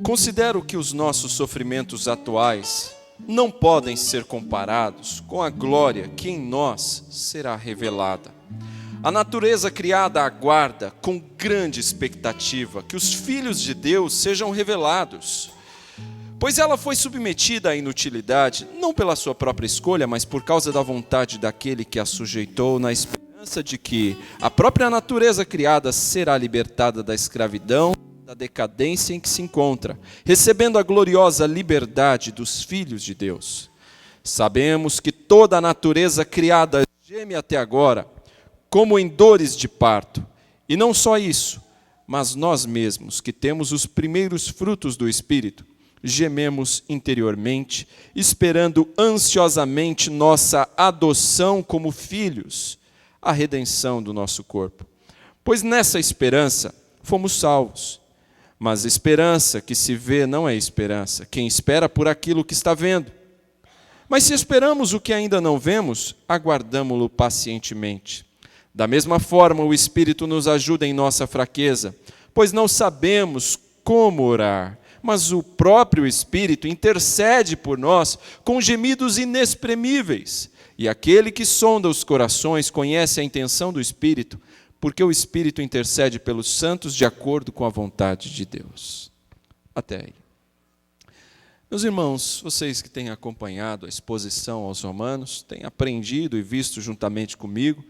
Considero que os nossos sofrimentos atuais não podem ser comparados com a glória que em nós será revelada. A natureza criada aguarda com grande expectativa que os filhos de Deus sejam revelados, pois ela foi submetida à inutilidade, não pela sua própria escolha, mas por causa da vontade daquele que a sujeitou, na esperança de que a própria natureza criada será libertada da escravidão, da decadência em que se encontra, recebendo a gloriosa liberdade dos filhos de Deus. Sabemos que toda a natureza criada geme até agora, como em dores de parto. E não só isso, mas nós mesmos, que temos os primeiros frutos do Espírito, gememos interiormente, esperando ansiosamente nossa adoção como filhos, a redenção do nosso corpo. Pois nessa esperança fomos salvos. Mas esperança que se vê não é esperança. Quem espera por aquilo que está vendo. Mas se esperamos o que ainda não vemos, aguardamo-lo pacientemente. Da mesma forma, o Espírito nos ajuda em nossa fraqueza, pois não sabemos como orar, mas o próprio Espírito intercede por nós com gemidos inexprimíveis. E aquele que sonda os corações conhece a intenção do Espírito, porque o Espírito intercede pelos santos de acordo com a vontade de Deus. Até aí. Meus irmãos, vocês que têm acompanhado a exposição aos Romanos, têm aprendido e visto juntamente comigo,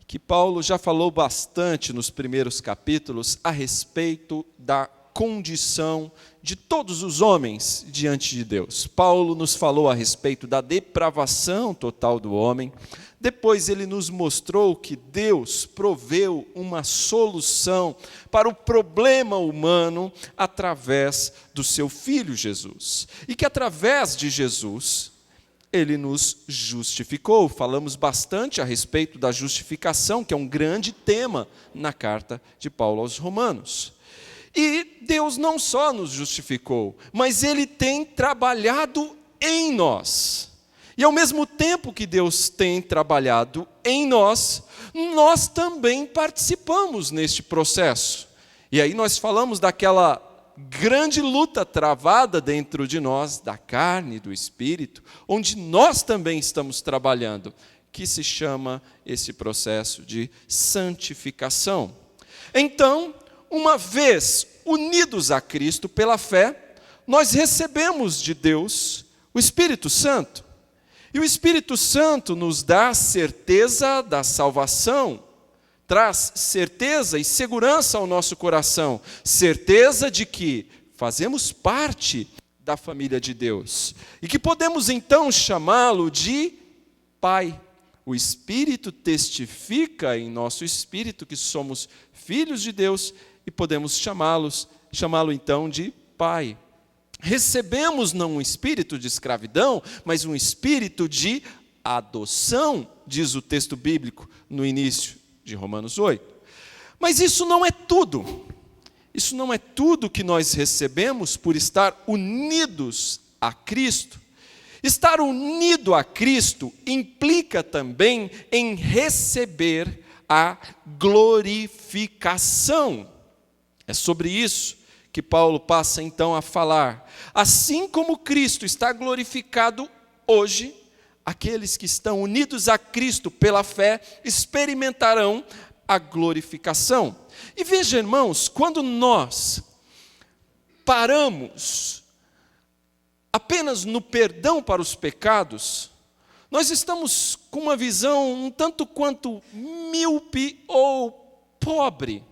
que Paulo já falou bastante nos primeiros capítulos a respeito da condição de todos os homens diante de Deus. Paulo nos falou a respeito da depravação total do homem. Depois ele nos mostrou que Deus proveu uma solução para o problema humano através do seu Filho Jesus. E que através de Jesus ele nos justificou. Falamos bastante a respeito da justificação, que é um grande tema na carta de Paulo aos Romanos. E Deus não só nos justificou, mas Ele tem trabalhado em nós. E ao mesmo tempo que Deus tem trabalhado em nós, nós também participamos neste processo. E aí nós falamos daquela grande luta travada dentro de nós, da carne e do espírito, onde nós também estamos trabalhando, que se chama esse processo de santificação. Então, uma vez unidos a Cristo pela fé, nós recebemos de Deus o Espírito Santo. E o Espírito Santo nos dá certeza da salvação, traz certeza e segurança ao nosso coração, certeza de que fazemos parte da família de Deus e que podemos então chamá-lo de Pai. O Espírito testifica em nosso espírito que somos filhos de Deus e podemos chamá-lo então de Pai. Recebemos não um espírito de escravidão, mas um espírito de adoção, diz o texto bíblico no início de Romanos 8. Mas isso não é tudo. Isso não é tudo que nós recebemos por estar unidos a Cristo. Estar unido a Cristo implica também em receber a glorificação. É sobre isso que Paulo passa então a falar. Assim como Cristo está glorificado hoje, aqueles que estão unidos a Cristo pela fé experimentarão a glorificação. E veja, irmãos, quando nós paramos apenas no perdão para os pecados, nós estamos com uma visão um tanto quanto míope ou pobre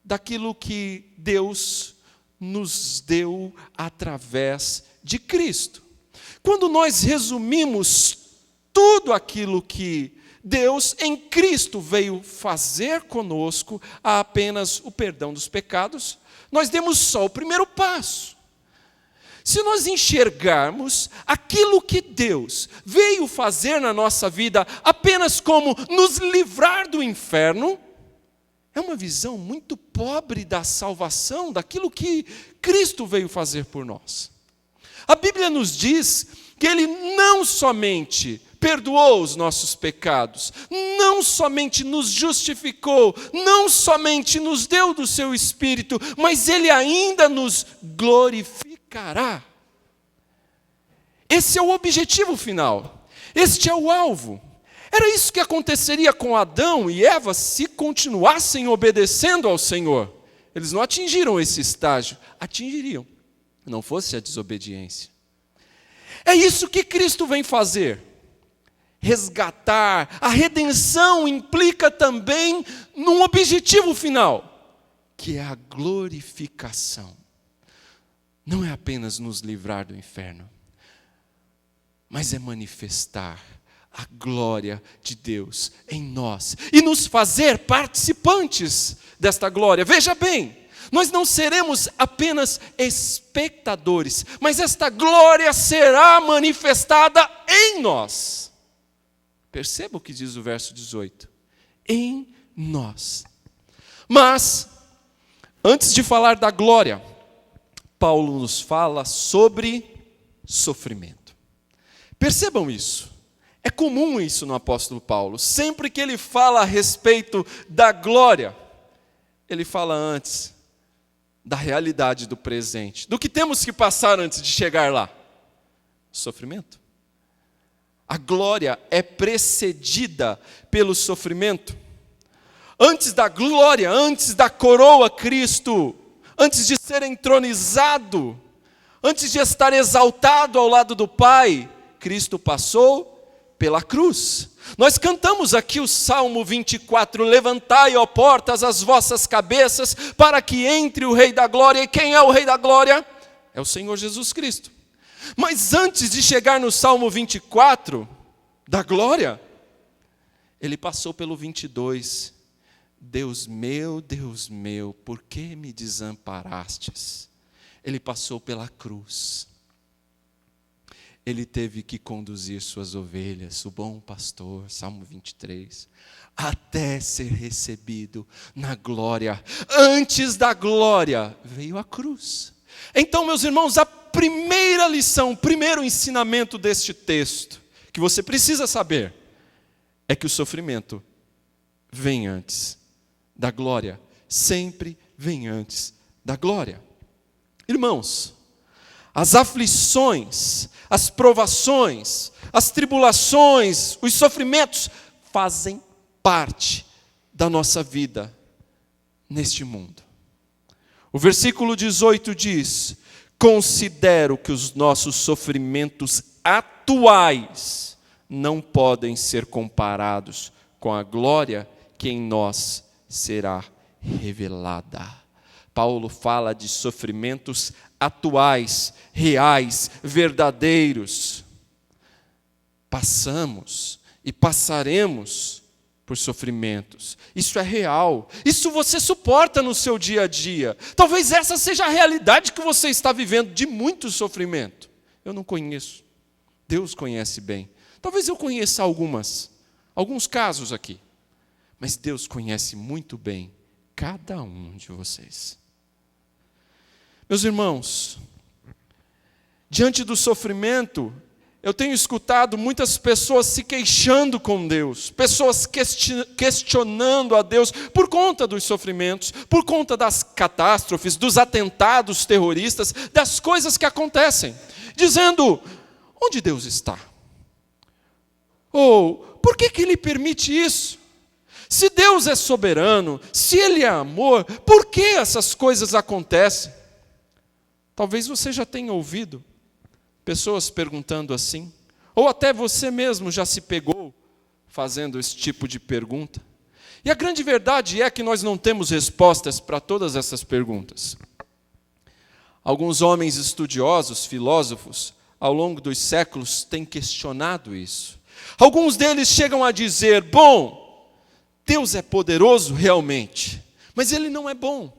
daquilo que Deus nos deu através de Cristo. Quando nós resumimos tudo aquilo que Deus em Cristo veio fazer conosco a apenas o perdão dos pecados, nós demos só o primeiro passo. Se nós enxergarmos aquilo que Deus veio fazer na nossa vida apenas como nos livrar do inferno, é uma visão muito pobre da salvação, daquilo que Cristo veio fazer por nós. A Bíblia nos diz que Ele não somente perdoou os nossos pecados, não somente nos justificou, não somente nos deu do seu Espírito, mas Ele ainda nos glorificará. Esse é o objetivo final, este é o alvo. Era isso que aconteceria com Adão e Eva se continuassem obedecendo ao Senhor. Eles não atingiram esse estágio, atingiriam, não fosse a desobediência. É isso que Cristo vem fazer, resgatar. A redenção implica também num objetivo final, que é a glorificação. Não é apenas nos livrar do inferno, mas é manifestar a glória de Deus em nós e nos fazer participantes desta glória. Veja bem, nós não seremos apenas espectadores, mas esta glória será manifestada em nós. Perceba o que diz o verso 18. Em nós. Mas, antes de falar da glória, Paulo nos fala sobre sofrimento. Percebam isso. É comum isso no apóstolo Paulo. Sempre que ele fala a respeito da glória, ele fala antes da realidade do presente, do que temos que passar antes de chegar lá. Sofrimento. A glória é precedida pelo sofrimento. Antes da glória, antes da coroa Cristo, antes de ser entronizado, antes de estar exaltado ao lado do Pai, Cristo passou pela cruz. Nós cantamos aqui o Salmo 24, levantai, ó portas, as vossas cabeças, para que entre o Rei da Glória. E quem é o Rei da Glória? É o Senhor Jesus Cristo. Mas antes de chegar no Salmo 24, da glória, ele passou pelo 22. Deus meu, por que me desamparastes? Ele passou pela cruz. Ele teve que conduzir suas ovelhas, o bom pastor, Salmo 23, até ser recebido na glória. Antes da glória veio a cruz. Então, meus irmãos, a primeira lição, o primeiro ensinamento deste texto, que você precisa saber, é que o sofrimento vem antes da glória. Sempre vem antes da glória. Irmãos, as aflições, as provações, as tribulações, os sofrimentos fazem parte da nossa vida neste mundo. O versículo 18 diz: considero que os nossos sofrimentos atuais não podem ser comparados com a glória que em nós será revelada. Paulo fala de sofrimentos atuais, reais, verdadeiros. Passamos e passaremos por sofrimentos. Isso é real. Isso você suporta no seu dia a dia. Talvez essa seja a realidade que você está vivendo, de muito sofrimento. Eu não conheço. Deus conhece bem. Talvez eu conheça alguns casos aqui. Mas Deus conhece muito bem cada um de vocês. Meus irmãos, diante do sofrimento, eu tenho escutado muitas pessoas se queixando com Deus, pessoas questionando a Deus por conta dos sofrimentos, por conta das catástrofes, dos atentados terroristas, das coisas que acontecem, dizendo: onde Deus está? Ou, por que Ele permite isso? Se Deus é soberano, se Ele é amor, por que essas coisas acontecem? Talvez você já tenha ouvido pessoas perguntando assim, ou até você mesmo já se pegou fazendo esse tipo de pergunta. E a grande verdade é que nós não temos respostas para todas essas perguntas. Alguns homens estudiosos, filósofos, ao longo dos séculos têm questionado isso. Alguns deles chegam a dizer: bom, Deus é poderoso realmente, mas Ele não é bom.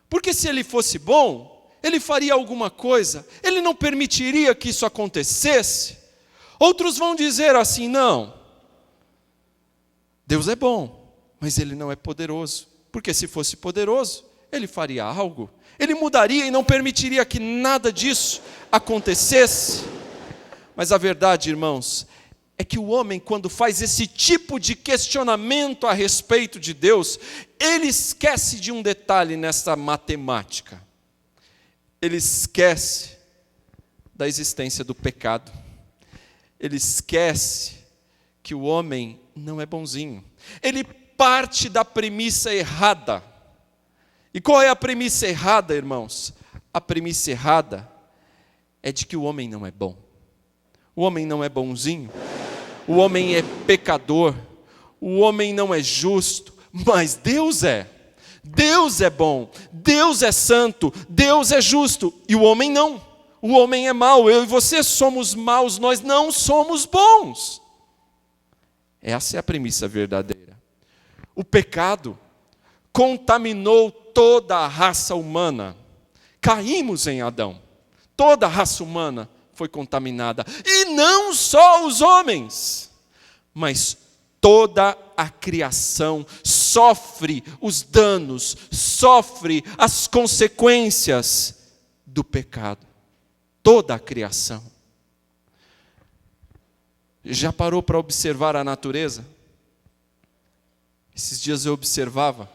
Porque se Ele fosse bom, Ele faria alguma coisa, Ele não permitiria que isso acontecesse. Outros vão dizer assim: não, Deus é bom, mas Ele não é poderoso. Porque se fosse poderoso, Ele faria algo. Ele mudaria e não permitiria que nada disso acontecesse. Mas a verdade, irmãos, é que o homem, quando faz esse tipo de questionamento a respeito de Deus, ele esquece de um detalhe nessa matemática. Ele esquece da existência do pecado. Ele esquece que o homem não é bonzinho. Ele parte da premissa errada. E qual é a premissa errada, irmãos? A premissa errada é de que o homem não é bom. O homem não é bonzinho. O homem é pecador. O homem não é justo. Mas Deus é. Deus é bom. Deus é santo. Deus é justo. E o homem não. O homem é mau. Eu e você somos maus. Nós não somos bons. Essa é a premissa verdadeira. O pecado contaminou toda a raça humana. Caímos em Adão. Toda a raça humana foi contaminada. E não só os homens, mas toda a criação sofre os danos, sofre as consequências do pecado. Toda a criação. Já parou para observar a natureza? Esses dias eu observava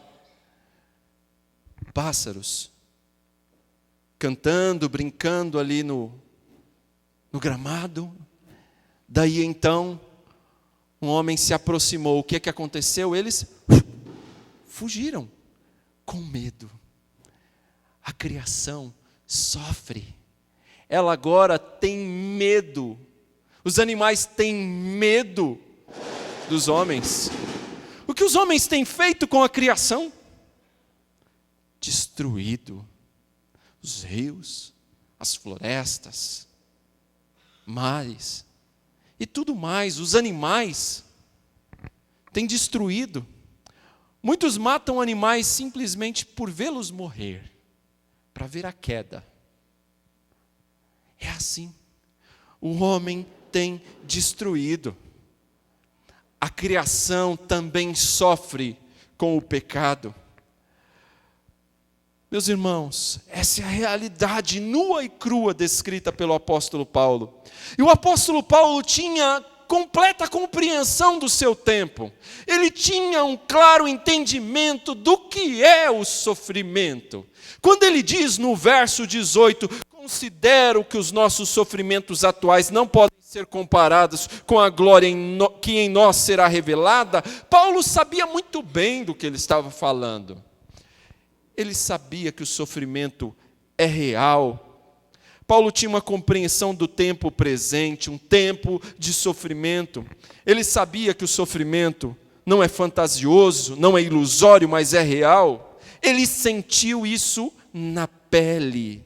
pássaros cantando, brincando ali no gramado. Daí então, um homem se aproximou. O que é que aconteceu? Eles fugiram com medo. A criação sofre. Ela agora tem medo. Os animais têm medo dos homens. O que os homens têm feito com a criação? Destruído os rios, as florestas, mares e tudo mais. Os animais têm destruído. Muitos matam animais simplesmente por vê-los morrer, para ver a queda. É assim. O homem tem destruído. A criação também sofre com o pecado. Meus irmãos, essa é a realidade nua e crua descrita pelo apóstolo Paulo. E o apóstolo Paulo tinha completa compreensão do seu tempo. Ele tinha um claro entendimento do que é o sofrimento. Quando ele diz no verso 18, considero que os nossos sofrimentos atuais não podem ser comparados com a glória que em nós será revelada, Paulo sabia muito bem do que ele estava falando. Ele sabia que o sofrimento é real. Paulo tinha uma compreensão do tempo presente, um tempo de sofrimento. Ele sabia que o sofrimento não é fantasioso, não é ilusório, mas é real. Ele sentiu isso na pele.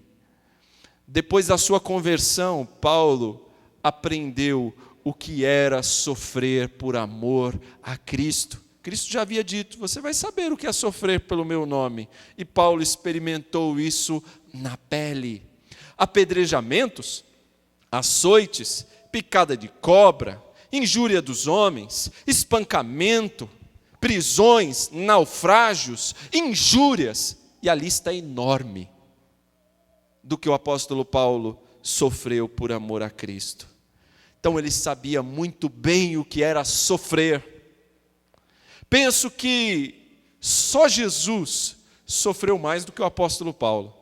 Depois da sua conversão, Paulo aprendeu o que era sofrer por amor a Cristo. Cristo já havia dito, você vai saber o que é sofrer pelo meu nome. E Paulo experimentou isso na pele. Apedrejamentos, açoites, picada de cobra, injúria dos homens, espancamento, prisões, naufrágios, injúrias. E a lista é enorme do que o apóstolo Paulo sofreu por amor a Cristo. Então ele sabia muito bem o que era sofrer. Penso que só Jesus sofreu mais do que o apóstolo Paulo.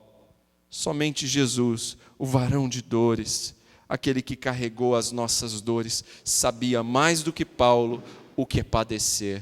Somente Jesus, o varão de dores, aquele que carregou as nossas dores, sabia mais do que Paulo o que é padecer.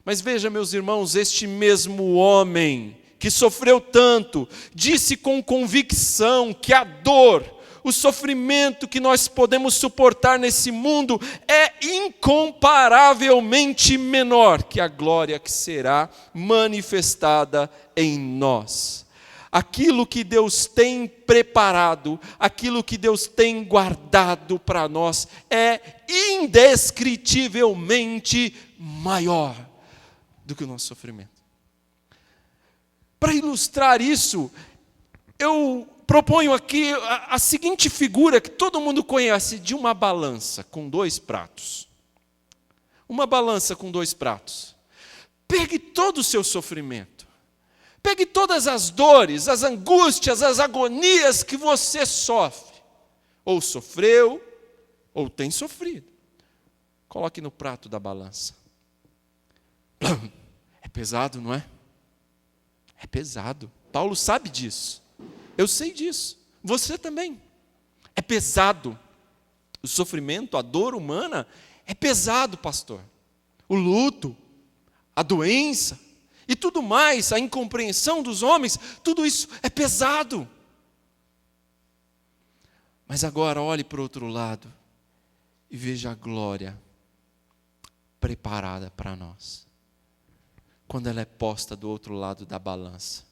Mas veja, meus irmãos, este mesmo homem que sofreu tanto, disse com convicção que a dor, o sofrimento que nós podemos suportar nesse mundo é incomparavelmente menor que a glória que será manifestada em nós. Aquilo que Deus tem preparado, aquilo que Deus tem guardado para nós é indescritivelmente maior do que o nosso sofrimento. Para ilustrar isso, eu proponho aqui a seguinte figura que todo mundo conhece, de uma balança com 2 pratos. Uma balança com 2 pratos. Pegue todo o seu sofrimento. Pegue todas as dores, as angústias, as agonias que você sofre. Ou sofreu, ou tem sofrido. Coloque no prato da balança. É pesado, não é? É pesado. Paulo sabe disso. Eu sei disso. Você também. É pesado. O sofrimento, a dor humana é pesado, pastor. O luto, a doença e tudo mais, a incompreensão dos homens, tudo isso é pesado. Mas agora olhe para o outro lado e veja a glória preparada para nós. Quando ela é posta do outro lado da balança,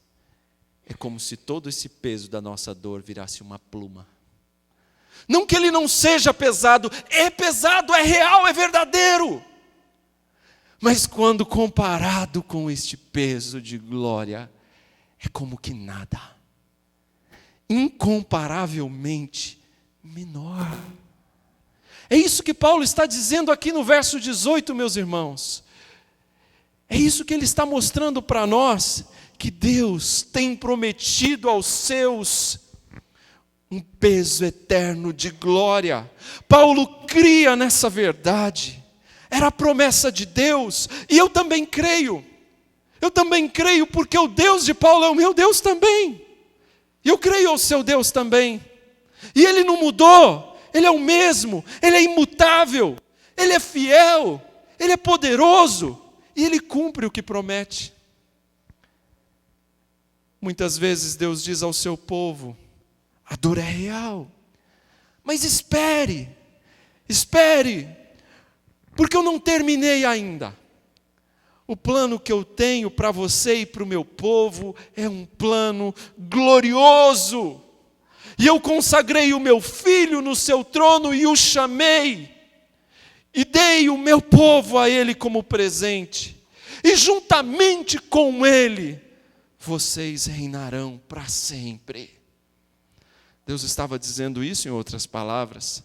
é como se todo esse peso da nossa dor virasse uma pluma. Não que ele não seja pesado, é real, é verdadeiro. Mas quando comparado com este peso de glória, é como que nada. Incomparavelmente menor. É isso que Paulo está dizendo aqui no verso 18, meus irmãos. É isso que ele está mostrando para nós, que Deus tem prometido aos seus um peso eterno de glória. Paulo cria nessa verdade. Era a promessa de Deus, e eu também creio. Eu também creio porque o Deus de Paulo é o meu Deus também. E eu creio ao seu Deus também. E Ele não mudou, Ele é o mesmo, Ele é imutável, Ele é fiel, Ele é poderoso, e Ele cumpre o que promete. Muitas vezes Deus diz ao seu povo, a dor é real, mas espere, porque eu não terminei ainda. O plano que eu tenho para você e para o meu povo é um plano glorioso. E eu consagrei o meu filho no seu trono e o chamei. E dei o meu povo a ele como presente. E juntamente com ele, vocês reinarão para sempre. Deus estava dizendo isso em outras palavras.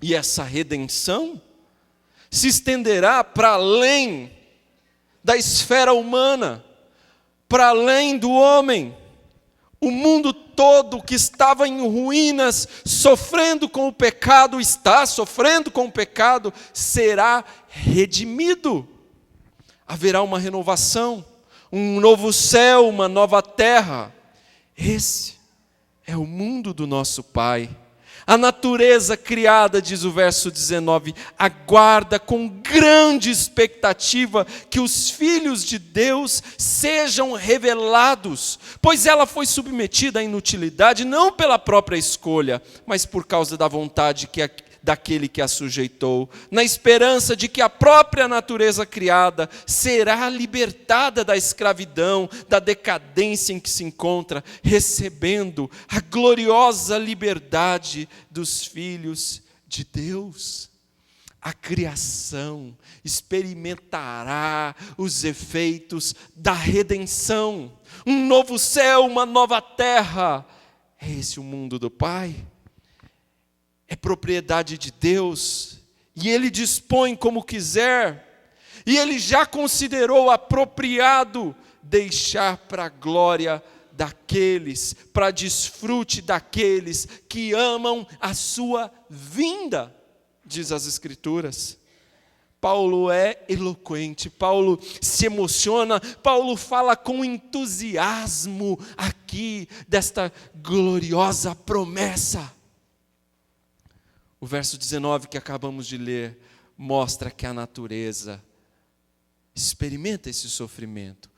E essa redenção se estenderá para além da esfera humana, para além do homem. O mundo todo que estava em ruínas, sofrendo com o pecado, está sofrendo com o pecado, será redimido. Haverá uma renovação, um novo céu, uma nova terra. Esse é o mundo do nosso Pai. A natureza criada, diz o verso 19, aguarda com grande expectativa que os filhos de Deus sejam revelados, pois ela foi submetida à inutilidade não pela própria escolha, mas por causa da vontade daquele que a sujeitou, na esperança de que a própria natureza criada será libertada da escravidão, da decadência em que se encontra, recebendo a gloriosa liberdade dos filhos de Deus. A criação experimentará os efeitos da redenção. Um novo céu, uma nova terra. É esse o mundo do Pai? É propriedade de Deus, e Ele dispõe como quiser, e Ele já considerou apropriado deixar para a glória daqueles, para desfrute daqueles que amam a sua vinda, diz as Escrituras. Paulo é eloquente, Paulo se emociona, Paulo fala com entusiasmo aqui desta gloriosa promessa. O verso 19 que acabamos de ler mostra que a natureza experimenta esse sofrimento.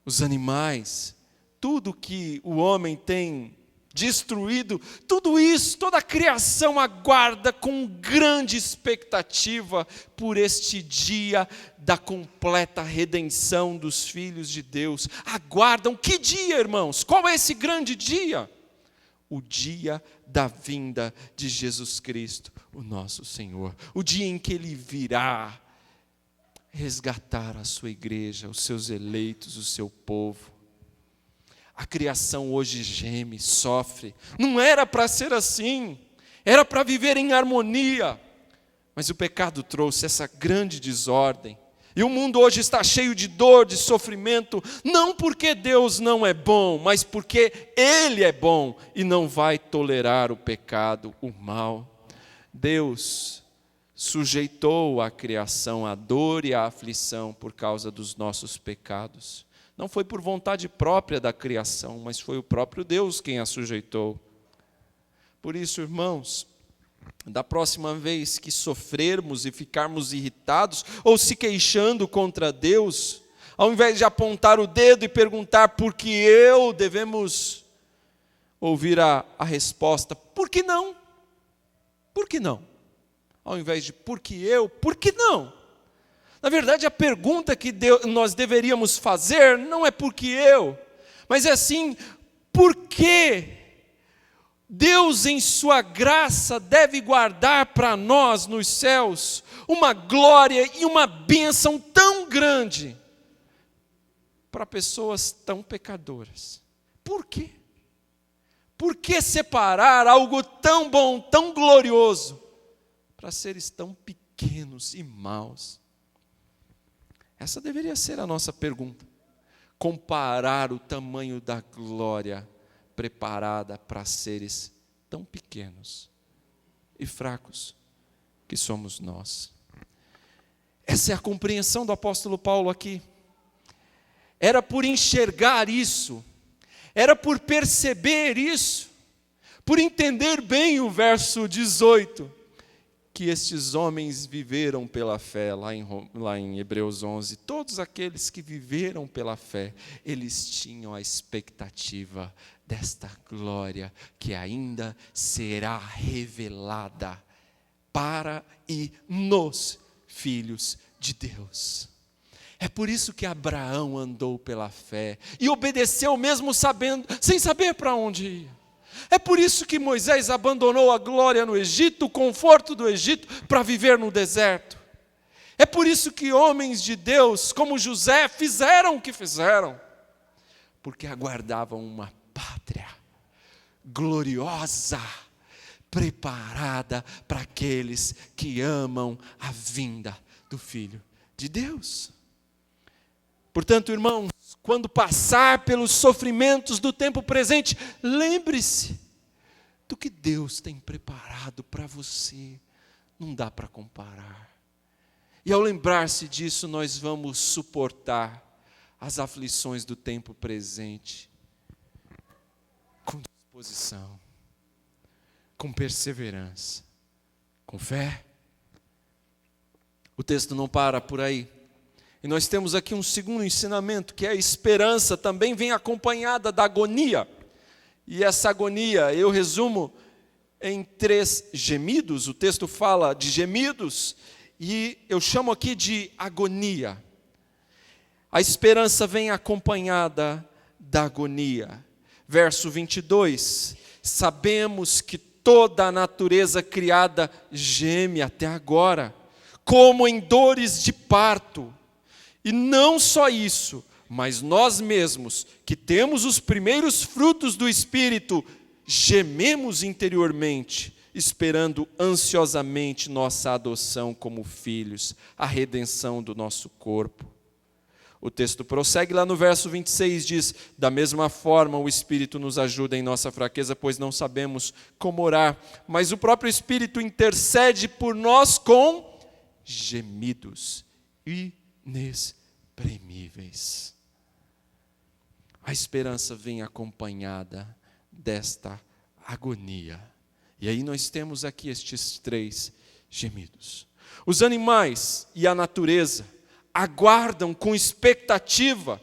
Os animais, tudo que o homem tem destruído, tudo isso, toda a criação aguarda com grande expectativa por este dia da completa redenção dos filhos de Deus. Aguardam que dia, irmãos? Qual é esse grande dia? O dia da vinda de Jesus Cristo, o nosso Senhor. O dia em que Ele virá resgatar a sua igreja, os seus eleitos, o seu povo. A criação hoje geme, sofre. Não era para ser assim. Era para viver em harmonia. Mas o pecado trouxe essa grande desordem. E o mundo hoje está cheio de dor, de sofrimento, não porque Deus não é bom, mas porque Ele é bom e não vai tolerar o pecado, o mal. Deus sujeitou a criação à dor e à aflição por causa dos nossos pecados. Não foi por vontade própria da criação, mas foi o próprio Deus quem a sujeitou. Por isso, irmãos, da próxima vez que sofrermos e ficarmos irritados ou se queixando contra Deus, ao invés de apontar o dedo e perguntar por que eu, devemos ouvir a resposta: por que não? Por que não? Ao invés de por que eu, por que não? Na verdade, a pergunta que nós deveríamos fazer não é por que eu, mas é assim: por que Deus, em sua graça, deve guardar para nós nos céus uma glória e uma bênção tão grande para pessoas tão pecadoras? Por quê? Por que separar algo tão bom, tão glorioso, para seres tão pequenos e maus? Essa deveria ser a nossa pergunta. Comparar o tamanho da glória preparada para seres tão pequenos e fracos que somos nós. Essa é a compreensão do apóstolo Paulo aqui. Era por enxergar isso, era por perceber isso, por entender bem o verso 18, que estes homens viveram pela fé, lá em Hebreus 11. Todos aqueles que viveram pela fé, eles tinham a expectativa desta glória que ainda será revelada para e nos filhos de Deus. É por isso que Abraão andou pela fé e obedeceu mesmo sem saber para onde ia. É por isso que Moisés abandonou a glória no Egito, o conforto do Egito, para viver no deserto. É por isso que homens de Deus, como José, fizeram o que fizeram, porque aguardavam uma pátria gloriosa, preparada para aqueles que amam a vinda do Filho de Deus. Portanto, irmãos, quando passar pelos sofrimentos do tempo presente, lembre-se do que Deus tem preparado para você. Não dá para comparar. E ao lembrar-se disso, nós vamos suportar as aflições do tempo presente com disposição, com perseverança, com fé. O texto não para por aí. E nós temos aqui um segundo ensinamento, que é a esperança também vem acompanhada da agonia. E essa agonia eu resumo em 3 gemidos. O texto fala de gemidos e eu chamo aqui de agonia. A esperança vem acompanhada da agonia. Verso 22, sabemos que toda a natureza criada geme até agora, como em dores de parto. E não só isso, mas nós mesmos, que temos os primeiros frutos do Espírito, gememos interiormente, esperando ansiosamente nossa adoção como filhos, a redenção do nosso corpo. O texto prossegue lá no verso 26, diz: da mesma forma o Espírito nos ajuda em nossa fraqueza, pois não sabemos como orar, mas o próprio Espírito intercede por nós com gemidos inexprimíveis. A esperança vem acompanhada desta agonia. E aí nós temos aqui estes 3 gemidos. Os animais e a natureza aguardam com expectativa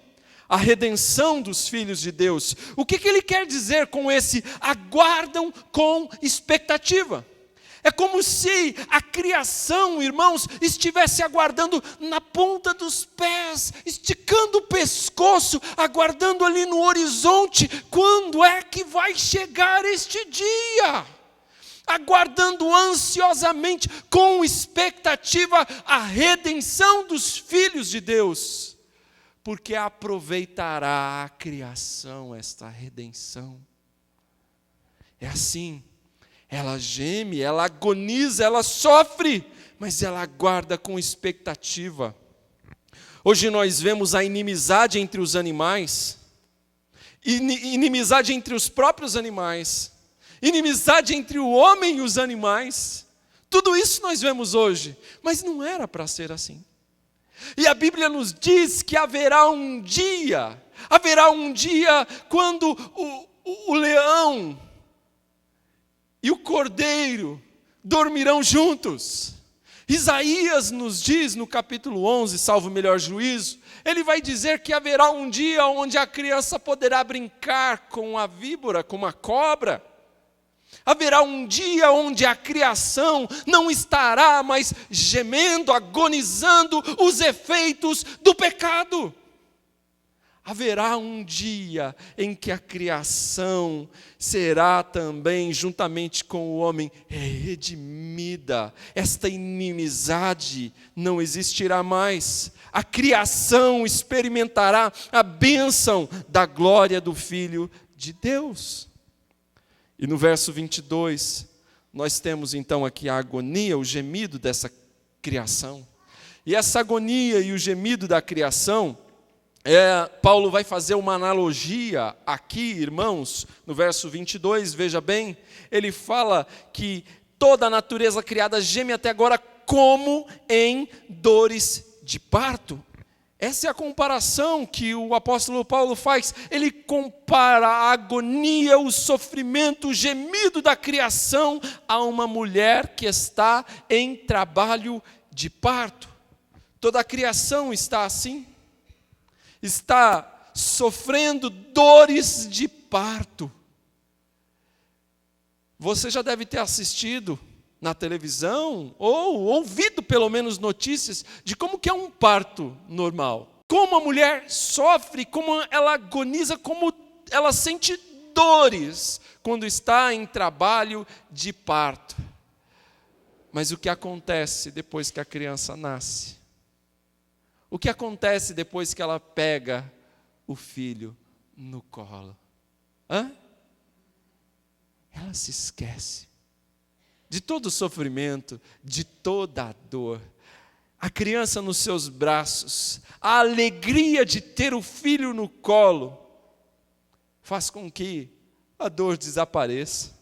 a redenção dos filhos de Deus. O que ele quer dizer com esse aguardam com expectativa? É como se a criação, irmãos, estivesse aguardando na ponta dos pés, esticando o pescoço, aguardando ali no horizonte, quando é que vai chegar este dia? Aguardando ansiosamente, com expectativa, a redenção dos filhos de Deus, porque aproveitará a criação esta redenção. É assim. Ela geme, ela agoniza, ela sofre, mas ela aguarda com expectativa. Hoje nós vemos a inimizade entre os animais, inimizade entre os próprios animais, inimizade entre o homem e os animais. Tudo isso nós vemos hoje, mas não era para ser assim. E a Bíblia nos diz que haverá um dia quando o leão e o cordeiro dormirão juntos. Isaías nos diz no capítulo 11, salvo o melhor juízo, ele vai dizer que haverá um dia onde a criança poderá brincar com a víbora, com a cobra. Haverá um dia onde a criação não estará mais gemendo, agonizando os efeitos do pecado. Haverá um dia em que a criação será também, juntamente com o homem, redimida. Esta inimizade não existirá mais. A criação experimentará a bênção da glória do Filho de Deus. E no verso 22, nós temos então aqui a agonia, o gemido dessa criação. E essa agonia e o gemido da criação, Paulo vai fazer uma analogia aqui, irmãos, no verso 22, veja bem, ele fala que toda a natureza criada geme até agora como em dores de parto. Essa é a comparação que o apóstolo Paulo faz. Ele compara a agonia, o sofrimento, o gemido da criação a uma mulher que está em trabalho de parto. Toda a criação está assim. Está sofrendo dores de parto. Você já deve ter assistido na televisão, ou ouvido pelo menos notícias de como que é um parto normal. Como a mulher sofre, como ela agoniza, como ela sente dores quando está em trabalho de parto. Mas o que acontece depois que a criança nasce? O que acontece depois que ela pega o filho no colo? Ela se esquece de todo o sofrimento, de toda a dor. A criança nos seus braços, a alegria de ter o filho no colo, faz com que a dor desapareça.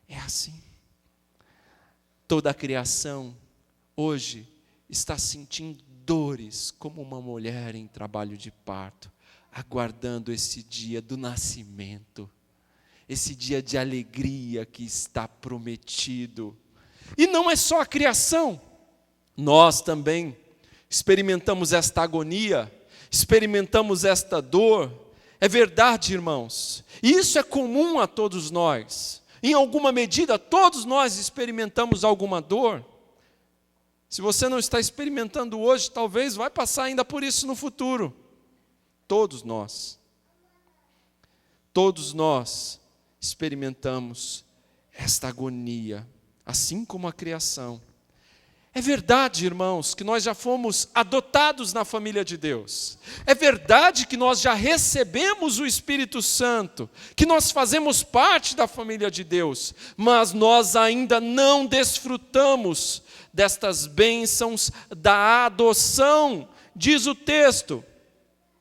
É assim. Toda a criação hoje está sentindo dores como uma mulher em trabalho de parto, aguardando esse dia do nascimento. Esse dia de alegria que está prometido. E não é só a criação. Nós também experimentamos esta agonia, experimentamos esta dor. É verdade, irmãos. E isso é comum a todos nós. Em alguma medida, todos nós experimentamos alguma dor. Se você não está experimentando hoje, talvez vai passar ainda por isso no futuro. Todos nós experimentamos esta agonia, assim como a criação. É verdade, irmãos, que nós já fomos adotados na família de Deus. É verdade que nós já recebemos o Espírito Santo, que nós fazemos parte da família de Deus, mas nós ainda não desfrutamos destas bênçãos da adoção. Diz o texto: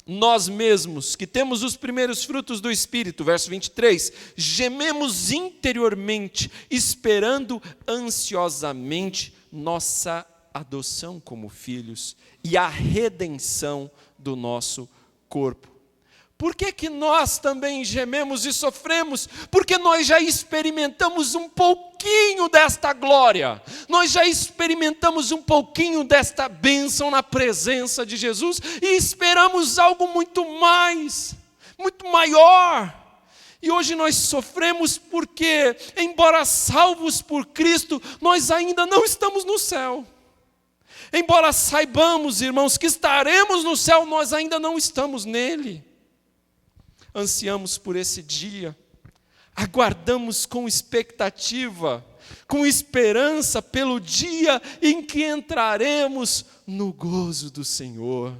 nós mesmos, que temos os primeiros frutos do Espírito, verso 23, gememos interiormente, esperando ansiosamente nossa adoção como filhos e a redenção do nosso corpo. Por que nós também gememos e sofremos? Porque nós já experimentamos um pouquinho desta glória. Nós já experimentamos um pouquinho desta bênção na presença de Jesus e esperamos algo muito mais, muito maior. E hoje nós sofremos porque, embora salvos por Cristo, nós ainda não estamos no céu. Embora saibamos, irmãos, que estaremos no céu, nós ainda não estamos nele. Ansiamos por esse dia, aguardamos com expectativa, com esperança pelo dia em que entraremos no gozo do Senhor.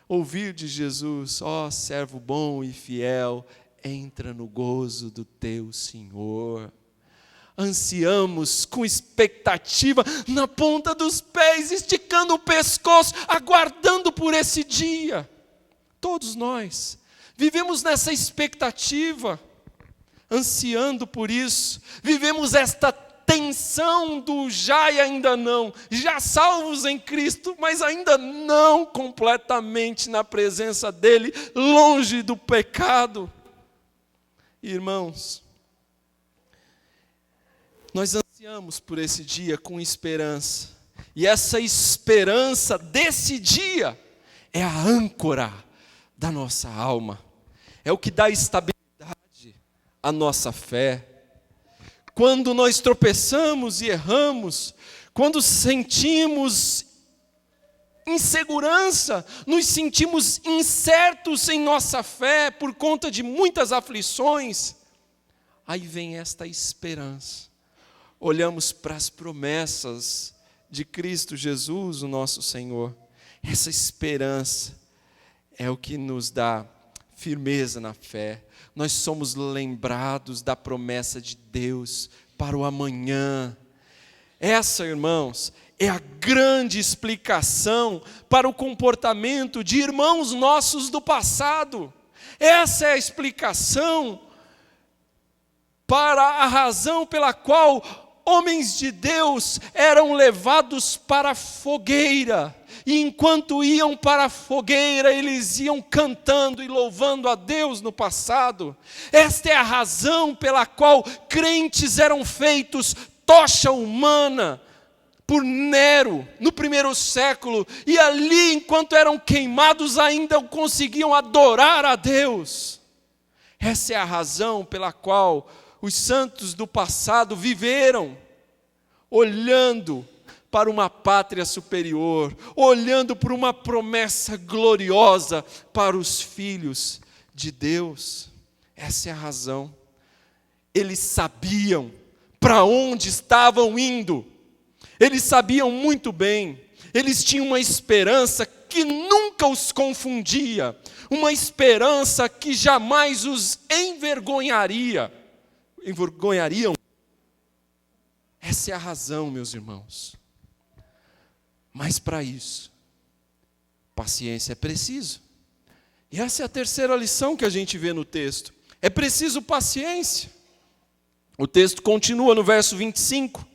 Ouvir de Jesus: ó servo bom e fiel, entra no gozo do teu Senhor. Ansiamos com expectativa, na ponta dos pés, esticando o pescoço, aguardando por esse dia. Todos nós vivemos nessa expectativa, ansiando por isso, vivemos esta tensão do já e ainda não, já salvos em Cristo, mas ainda não completamente na presença dele, longe do pecado. Irmãos, nós ansiamos por esse dia com esperança, e essa esperança desse dia é a âncora da nossa alma, é o que dá estabilidade à nossa fé. Quando nós tropeçamos e erramos, quando sentimos insegurança, nos sentimos incertos em nossa fé por conta de muitas aflições, aí vem esta esperança. Olhamos para as promessas de Cristo Jesus, o nosso Senhor. Essa esperança é o que nos dá firmeza na fé. Nós somos lembrados da promessa de Deus para o amanhã. Essa, irmãos, é a grande explicação para o comportamento de irmãos nossos do passado. Essa é a explicação para a razão pela qual homens de Deus eram levados para a fogueira, e enquanto iam para a fogueira, eles iam cantando e louvando a Deus no passado. Esta é a razão pela qual crentes eram feitos tocha humana por Nero, no primeiro século, e ali, enquanto eram queimados, ainda conseguiam adorar a Deus. Essa é a razão pela qual os santos do passado viveram, olhando para uma pátria superior, olhando para uma promessa gloriosa para os filhos de Deus. Essa é a razão. Eles sabiam para onde estavam indo, eles sabiam muito bem, eles tinham uma esperança que nunca os confundia, uma esperança que jamais os envergonhariam. Essa é a razão, meus irmãos. Mas para isso, paciência é preciso. E essa é a terceira lição que a gente vê no texto. É preciso paciência. O texto continua no verso 25.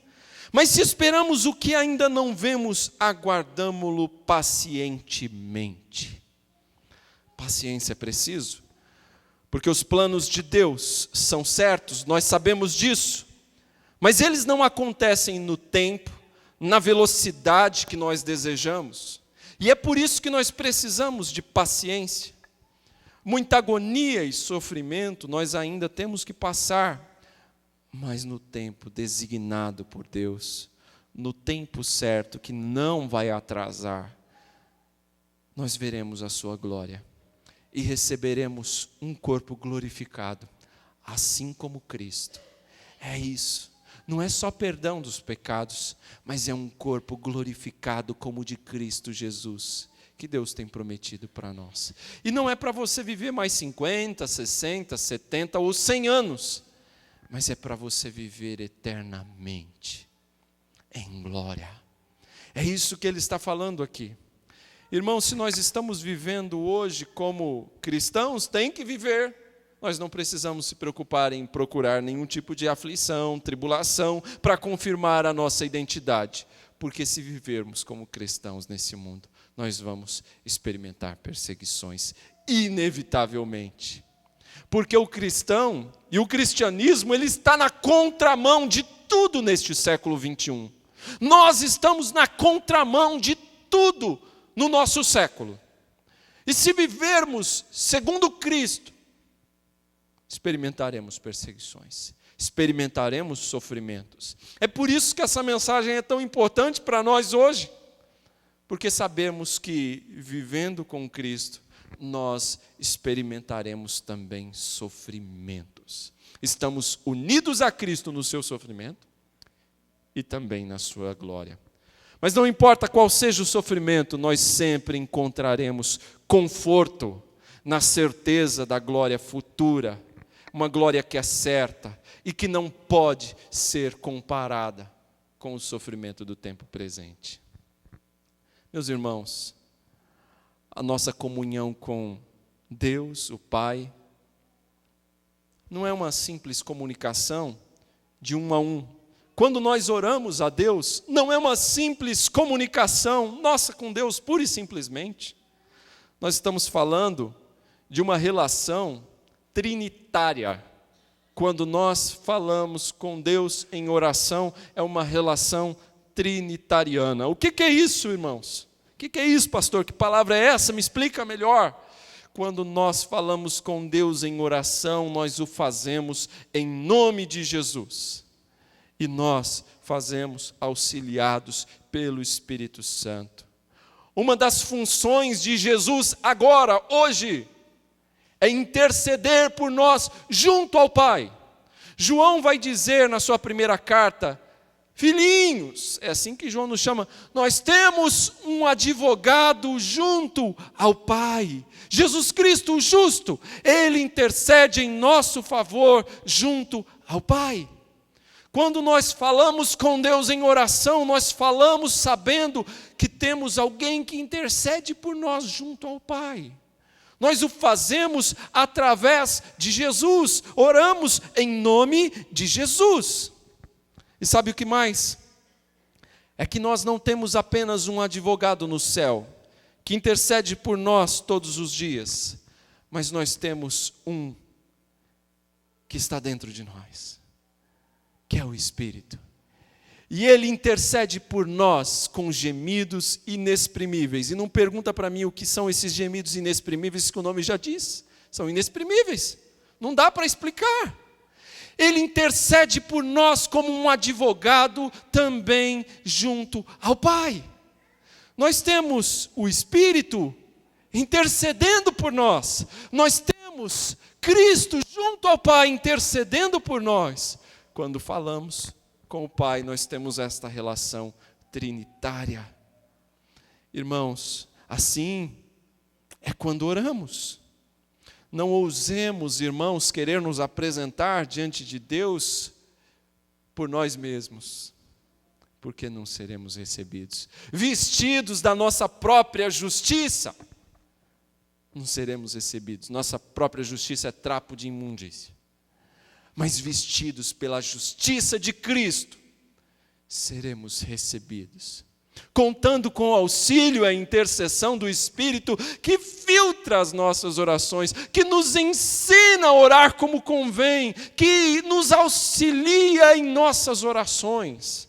Mas se esperamos o que ainda não vemos, aguardamo-lo pacientemente. Paciência é preciso, porque os planos de Deus são certos, nós sabemos disso, mas eles não acontecem no tempo, na velocidade que nós desejamos, e é por isso que nós precisamos de paciência. Muita agonia e sofrimento nós ainda temos que passar, mas no tempo designado por Deus, no tempo certo, que não vai atrasar, nós veremos a sua glória e receberemos um corpo glorificado, assim como Cristo. É isso, não é só perdão dos pecados, mas é um corpo glorificado como o de Cristo Jesus, que Deus tem prometido para nós. E não é para você viver mais 50, 60, 70 ou 100 anos, mas é para você viver eternamente, em glória. É isso que ele está falando aqui. Irmãos, se nós estamos vivendo hoje como cristãos, tem que viver. Nós não precisamos se preocupar em procurar nenhum tipo de aflição, tribulação, para confirmar a nossa identidade. Porque se vivermos como cristãos nesse mundo, nós vamos experimentar perseguições, inevitavelmente. Porque o cristão e o cristianismo, ele está na contramão de tudo neste século 21. Nós estamos na contramão de tudo no nosso século. E se vivermos segundo Cristo, experimentaremos perseguições, experimentaremos sofrimentos. É por isso que essa mensagem é tão importante para nós hoje, porque sabemos que vivendo com Cristo, nós experimentaremos também sofrimentos. Estamos unidos a Cristo no seu sofrimento e também na sua glória. Mas não importa qual seja o sofrimento, nós sempre encontraremos conforto na certeza da glória futura, uma glória que é certa e que não pode ser comparada com o sofrimento do tempo presente. Meus irmãos, a nossa comunhão com Deus, o Pai, não é uma simples comunicação de um a um, quando nós oramos a Deus, não é uma simples comunicação nossa com Deus, pura e simplesmente. Nós estamos falando de uma relação trinitária. Quando nós falamos com Deus em oração, é uma relação trinitariana. O que é isso, irmãos? O que é isso, pastor? Que palavra é essa? Me explica melhor. Quando nós falamos com Deus em oração, nós o fazemos em nome de Jesus. E nós fazemos auxiliados pelo Espírito Santo. Uma das funções de Jesus agora, hoje, é interceder por nós junto ao Pai. João vai dizer na sua primeira carta, filhinhos, é assim que João nos chama, nós temos um advogado junto ao Pai. Jesus Cristo, o justo, Ele intercede em nosso favor junto ao Pai. Quando nós falamos com Deus em oração, nós falamos sabendo que temos alguém que intercede por nós junto ao Pai. Nós o fazemos através de Jesus, oramos em nome de Jesus. E sabe o que mais? É que nós não temos apenas um advogado no céu, que intercede por nós todos os dias, mas nós temos um que está dentro de nós, que é o Espírito. E Ele intercede por nós com gemidos inexprimíveis. E não pergunta para mim o que são esses gemidos inexprimíveis, que o nome já diz. São inexprimíveis. Não dá para explicar. Ele intercede por nós como um advogado também junto ao Pai. Nós temos o Espírito intercedendo por nós. Nós temos Cristo junto ao Pai intercedendo por nós. Quando falamos com o Pai, nós temos esta relação trinitária. Irmãos, assim é quando oramos. Não ousemos, irmãos, querer nos apresentar diante de Deus por nós mesmos, porque não seremos recebidos. Vestidos da nossa própria justiça, não seremos recebidos. Nossa própria justiça é trapo de imundícia. Mas vestidos pela justiça de Cristo, seremos recebidos. Contando com o auxílio e a intercessão do Espírito, que filtra as nossas orações, que nos ensina a orar como convém, que nos auxilia em nossas orações.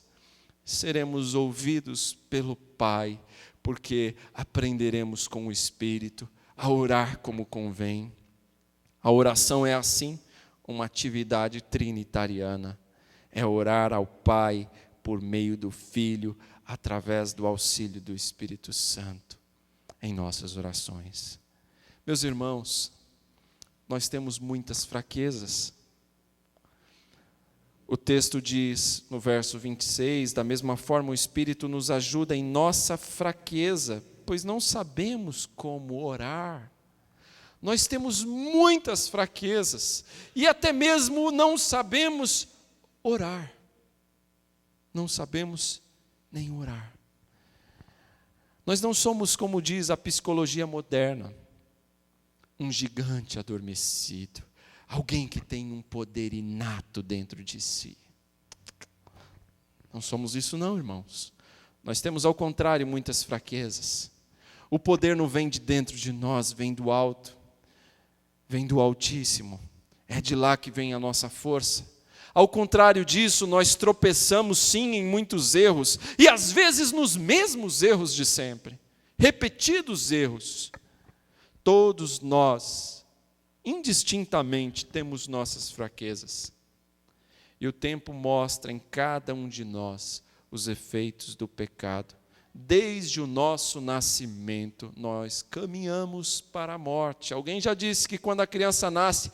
Seremos ouvidos pelo Pai, porque aprenderemos com o Espírito a orar como convém. A oração é assim, uma atividade trinitariana, é orar ao Pai por meio do Filho, através do auxílio do Espírito Santo, em nossas orações. Meus irmãos, nós temos muitas fraquezas. O texto diz, no verso 26, da mesma forma o Espírito nos ajuda em nossa fraqueza, pois não sabemos como orar. Nós temos muitas fraquezas e até mesmo não sabemos orar. Não sabemos nem orar. Nós não somos, como diz a psicologia moderna, um gigante adormecido, alguém que tem um poder inato dentro de si. Não somos isso não, irmãos. Nós temos, ao contrário, muitas fraquezas. O poder não vem de dentro de nós, vem do alto. Vem do Altíssimo, é de lá que vem a nossa força. Ao contrário disso, nós tropeçamos sim em muitos erros, e às vezes nos mesmos erros de sempre, repetidos erros. Todos nós, indistintamente, temos nossas fraquezas. E o tempo mostra em cada um de nós os efeitos do pecado. Desde o nosso nascimento, nós caminhamos para a morte. Alguém já disse que quando a criança nasce,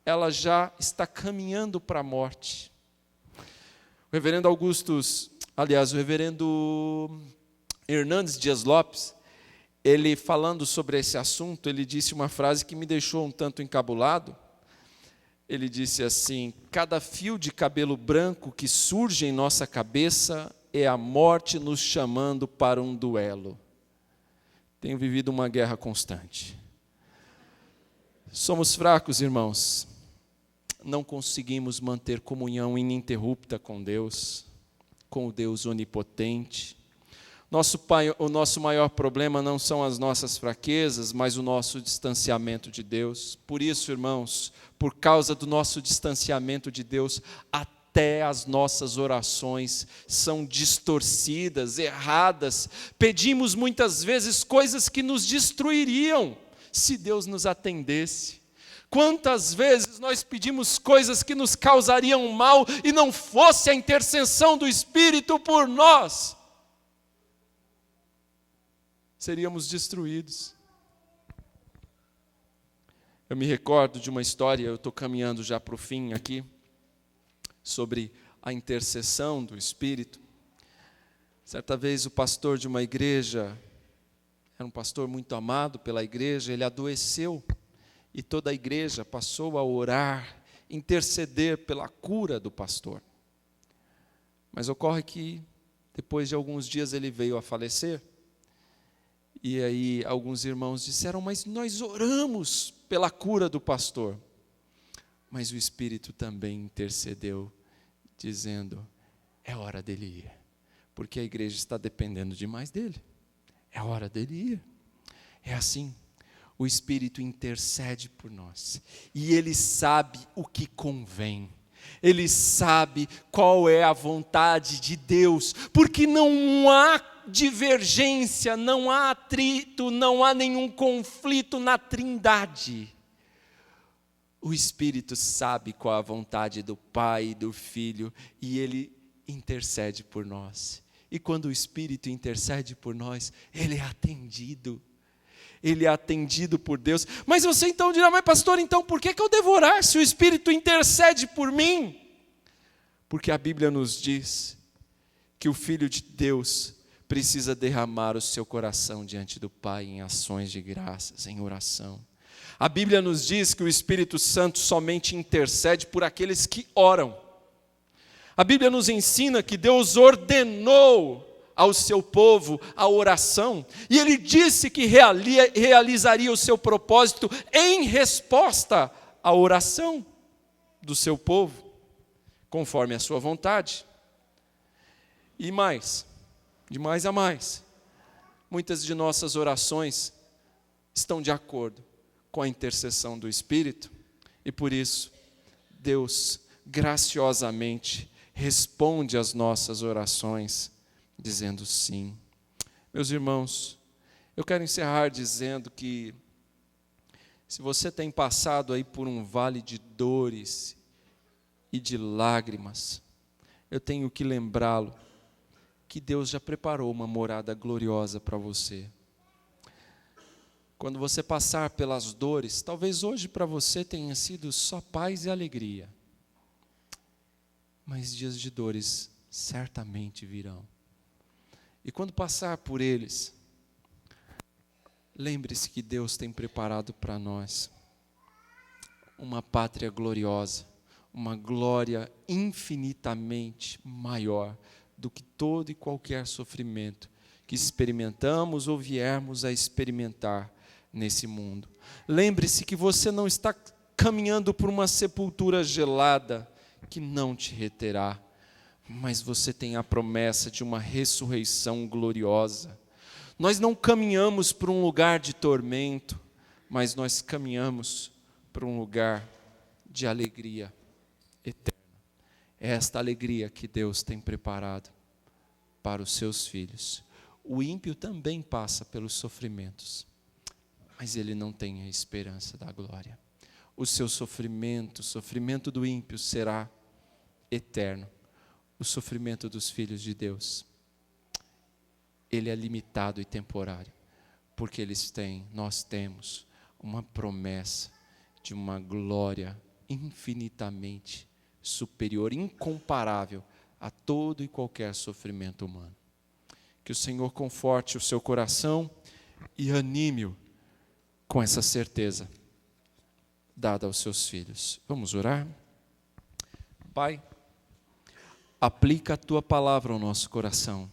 ela já está caminhando para a morte. O reverendo o reverendo Hernandes Dias Lopes, ele falando sobre esse assunto, ele disse uma frase que me deixou um tanto encabulado. Ele disse assim: cada fio de cabelo branco que surge em nossa cabeça é a morte nos chamando para um duelo. Tenho vivido uma guerra constante. Somos fracos, irmãos. Não conseguimos manter comunhão ininterrupta com Deus. com o Deus onipotente. O nosso maior problema não são as nossas fraquezas, mas o nosso distanciamento de Deus. Por isso, irmãos, por causa do nosso distanciamento de Deus, até as nossas orações são distorcidas, erradas. Pedimos muitas vezes coisas que nos destruiriam se Deus nos atendesse. Quantas vezes nós pedimos coisas que nos causariam mal e não fosse a intercessão do Espírito por nós, seríamos destruídos. Eu me recordo de uma história, eu estou caminhando já para o fim aqui, sobre a intercessão do Espírito. Certa vez o pastor de uma igreja, era um pastor muito amado pela igreja, ele adoeceu e toda a igreja passou a orar, interceder pela cura do pastor. Mas ocorre que depois de alguns dias ele veio a falecer. E aí alguns irmãos disseram, mas nós oramos pela cura do pastor. Mas o Espírito também intercedeu, dizendo, é hora dele ir, porque a igreja está dependendo demais dele. É hora dele ir. É assim, o Espírito intercede por nós, e ele sabe o que convém. Ele sabe qual é a vontade de Deus, porque não há divergência, não há atrito, não há nenhum conflito na Trindade. O Espírito sabe qual a vontade do Pai e do Filho, e ele intercede por nós. E quando o Espírito intercede por nós, ele é atendido. Ele é atendido por Deus. Mas você então dirá, mas pastor, então por que eu devo orar se o Espírito intercede por mim? Porque a Bíblia nos diz que o Filho de Deus precisa derramar o seu coração diante do Pai em ações de graças, em oração. A Bíblia nos diz que o Espírito Santo somente intercede por aqueles que oram. A Bíblia nos ensina que Deus ordenou ao seu povo a oração, e ele disse que realizaria o seu propósito em resposta à oração do seu povo, conforme a sua vontade. E mais, de mais a mais, muitas de nossas orações estão de acordo com a intercessão do Espírito, e por isso, Deus graciosamente responde às nossas orações, dizendo sim. Meus irmãos, eu quero encerrar dizendo que, se você tem passado aí por um vale de dores e de lágrimas, eu tenho que lembrá-lo que Deus já preparou uma morada gloriosa para você. Quando você passar pelas dores, talvez hoje para você tenha sido só paz e alegria, mas dias de dores certamente virão. E quando passar por eles, lembre-se que Deus tem preparado para nós uma pátria gloriosa, uma glória infinitamente maior do que todo e qualquer sofrimento que experimentamos ou viermos a experimentar nesse mundo. Lembre-se que você não está caminhando por uma sepultura gelada que não te reterá, mas você tem a promessa de uma ressurreição gloriosa. Nós não caminhamos para um lugar de tormento, mas nós caminhamos para um lugar de alegria eterna. É esta alegria que Deus tem preparado para os seus filhos. O ímpio também passa pelos sofrimentos, mas ele não tem a esperança da glória. O seu sofrimento, o sofrimento do ímpio será eterno. O sofrimento dos filhos de Deus, ele é limitado e temporário, porque nós temos uma promessa de uma glória infinitamente superior, incomparável a todo e qualquer sofrimento humano. Que o Senhor conforte o seu coração e anime-o com essa certeza dada aos seus filhos. Vamos orar? Pai, aplica a Tua palavra ao nosso coração.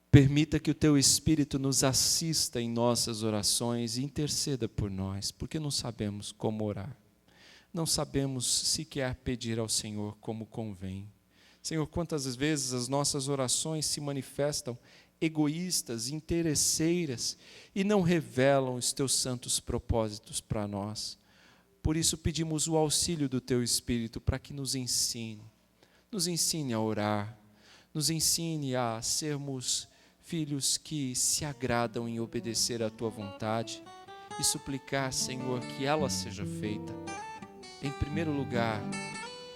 Permita que o Teu Espírito nos assista em nossas orações e interceda por nós, porque não sabemos como orar. Não sabemos sequer pedir ao Senhor como convém. Senhor, quantas vezes as nossas orações se manifestam egoístas, interesseiras e não revelam os teus santos propósitos para nós. Por isso pedimos o auxílio do teu Espírito para que nos ensine a orar, nos ensine a sermos filhos que se agradam em obedecer à tua vontade e suplicar, Senhor, que ela seja feita, em primeiro lugar,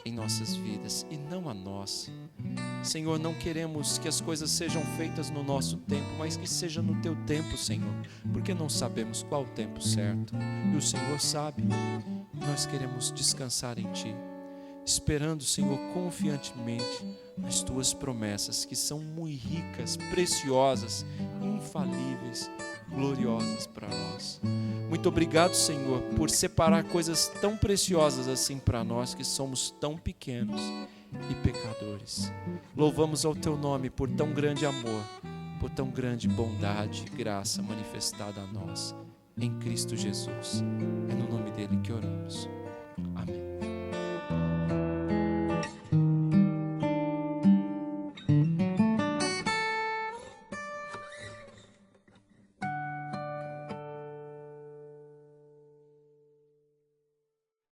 em nossas vidas e não a nossa. Senhor, não queremos que as coisas sejam feitas no nosso tempo, mas que seja no teu tempo, Senhor, porque não sabemos qual o tempo certo e o Senhor sabe. Nós queremos descansar em Ti, esperando, Senhor, confiantemente nas Tuas promessas, que são muito ricas, preciosas, infalíveis, gloriosas para nós. Muito obrigado, Senhor, por separar coisas tão preciosas assim para nós, que somos tão pequenos e pecadores. Louvamos ao Teu nome por tão grande amor, por tão grande bondade e graça manifestada a nós, em Cristo Jesus. É no nome dele que oramos.